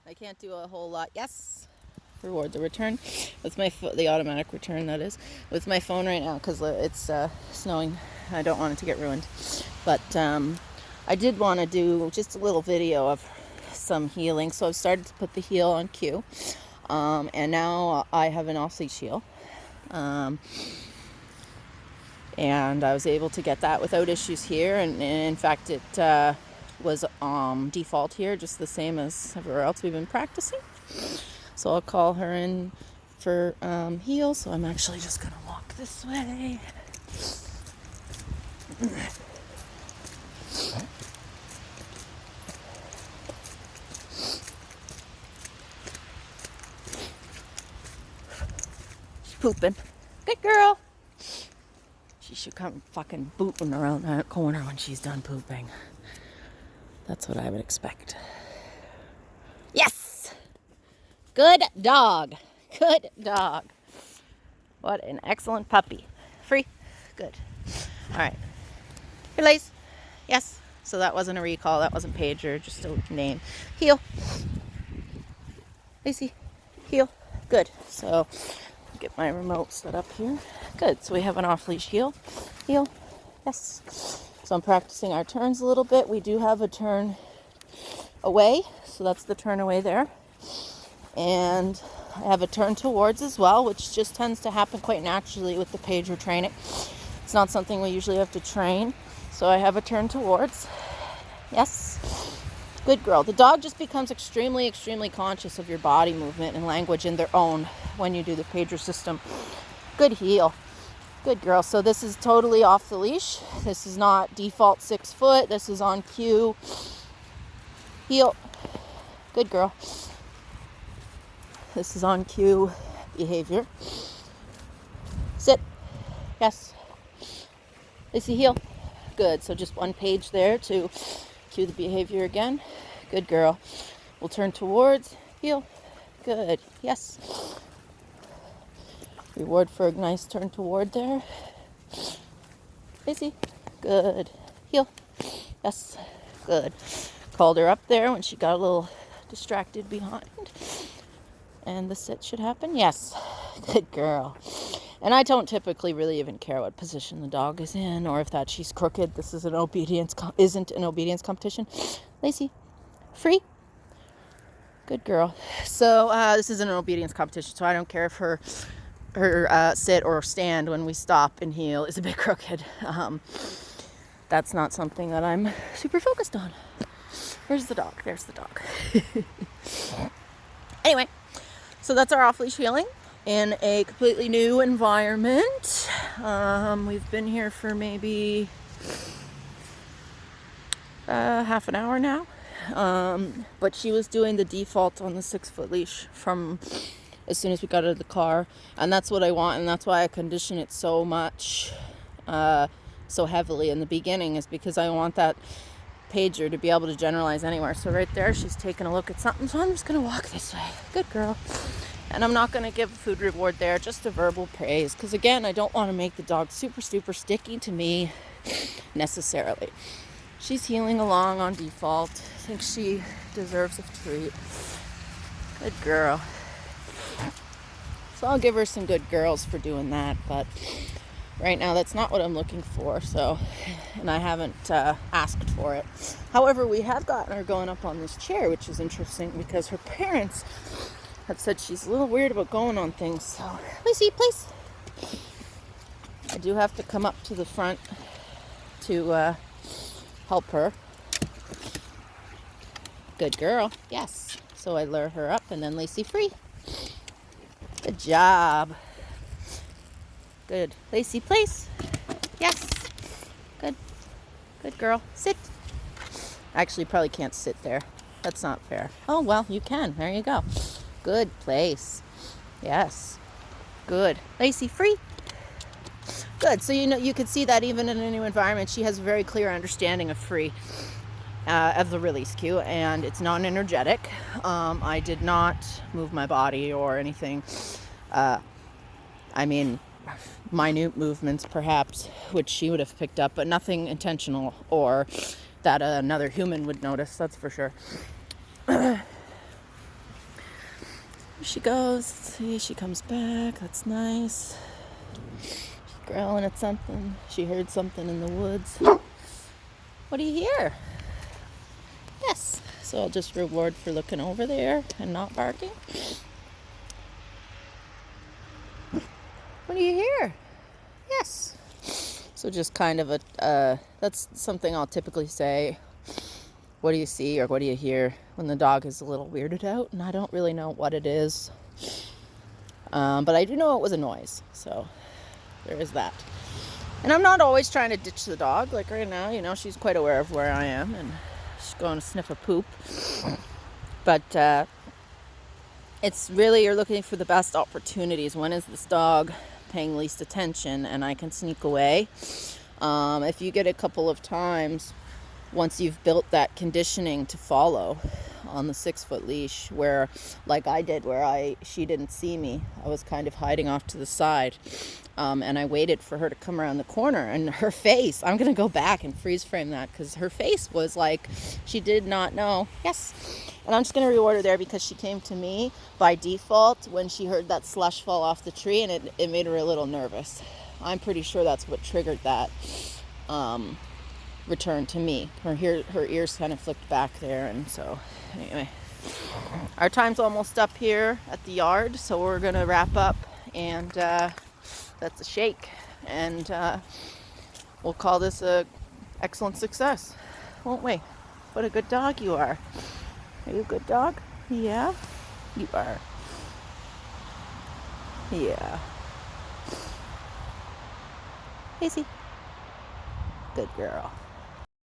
I can't do a whole lot. Yes. Reward the return with my the automatic return, that is, with my phone right now because it's snowing. I don't want it to get ruined, but I did want to do just a little video of some healing, so I've started to put the heel on cue, and now I have an off-leash heel, and I was able to get that without issues here, and in fact it was default here, just the same as everywhere else we've been practicing. So I'll call her in for heel. So I'm actually just going to walk this way. She's pooping. Good girl. She should come fucking booting around that corner when she's done pooping. That's what I would expect. Yes! Good dog. Good dog. What an excellent puppy. Free. Good. All right. Here, Lace. Yes. So that wasn't a recall. That wasn't pager. Just a name. Heel. Lacie. Heel. Good. So get my remote set up here. Good. So we have an off-leash heel. Heel. Yes. So I'm practicing our turns a little bit. We do have a turn away. So that's the turn away there. And I have a turn towards as well, which just tends to happen quite naturally with the pager training. It's not something we usually have to train. So I have a turn towards. Yes. Good girl. The dog just becomes extremely, extremely conscious of your body movement and language in their own when you do the pager system. Good heel. Good girl. So this is totally off the leash. This is not default 6 foot. This is on cue. Heel. Good girl. This is on cue behavior. Sit. Yes. Lacie, heel. Good. So just one page there to cue the behavior again. Good girl. We'll turn towards. Heel. Good. Yes. Reward for a nice turn toward there. Lacie. Good. Heel. Yes. Good. Called her up there when she got a little distracted behind. And the sit should happen. Yes. Good girl. And I don't typically really even care what position the dog is in or if that she's crooked. This is isn't an obedience competition. Lacie, free. Good girl. So this isn't an obedience competition, so I don't care if her sit or stand when we stop and heel is a bit crooked. That's not something that I'm super focused on. Where's the dog? There's the dog. Anyway. So that's our off-leash healing in a completely new environment. We've been here for maybe half an hour now. But she was doing the default on the 6 foot leash from as soon as we got out of the car. And that's what I want, and that's why I condition it so much, so heavily in the beginning, is because I want that pager to be able to generalize anywhere. So right there, she's taking a look at something, so I'm just going to walk this way. Good girl. And I'm not going to give a food reward there, just a verbal praise, because again, I don't want to make the dog super sticky to me necessarily. She's healing along on default. I think she deserves a treat. Good girl. So I'll give her some good girls for doing that, but right now, that's not what I'm looking for, so, and I haven't asked for it. However, we have gotten her going up on this chair, which is interesting because her parents have said she's a little weird about going on things. So, Lacie, please. I do have to come up to the front to help her. Good girl. Yes. So I lure her up and then Lacie free. Good job. Good. Lacie, place. Yes. Good. Good girl. Sit. Actually, you probably can't sit there. That's not fair. Oh, well, you can. There you go. Good place. Yes. Good. Lacie, free. Good. So, you could see that even in a new environment, she has a very clear understanding of free, of the release cue, and it's non-energetic. I did not move my body or anything. Minute movements perhaps, which she would have picked up, but nothing intentional or that another human would notice, that's for sure. Here she goes. Let's see, she comes back. That's nice. She's growling at something. She heard something in the woods. What do you hear? Yes. So I'll just reward for looking over there and not barking. What do you hear? Yes. So just kind of that's something I'll typically say. What do you see or what do you hear when the dog is a little weirded out? And I don't really know what it is. But I do know it was a noise. So there is that. And I'm not always trying to ditch the dog. Like right now, you know, she's quite aware of where I am. And she's going to sniff a poop. But it's really, you're looking for the best opportunities. When is this dog paying least attention and I can sneak away? If you get a couple of times, once you've built that conditioning to follow on the 6-foot leash, where like I did, where she didn't see me, I was kind of hiding off to the side, and I waited for her to come around the corner, and her face, I'm gonna go back and freeze frame that, because her face was like she did not know. Yes. And I'm just gonna reward her there because she came to me by default when she heard that slush fall off the tree, and it made her a little nervous. I'm pretty sure that's what triggered that return to me. Her ears kind of flicked back there, and so anyway, our time's almost up here at the yard, so we're gonna wrap up, and that's a shake, and we'll call this a excellent success, won't we? What a good dog you are. Are you a good dog? Yeah, you are. Yeah. Lacie. Good girl.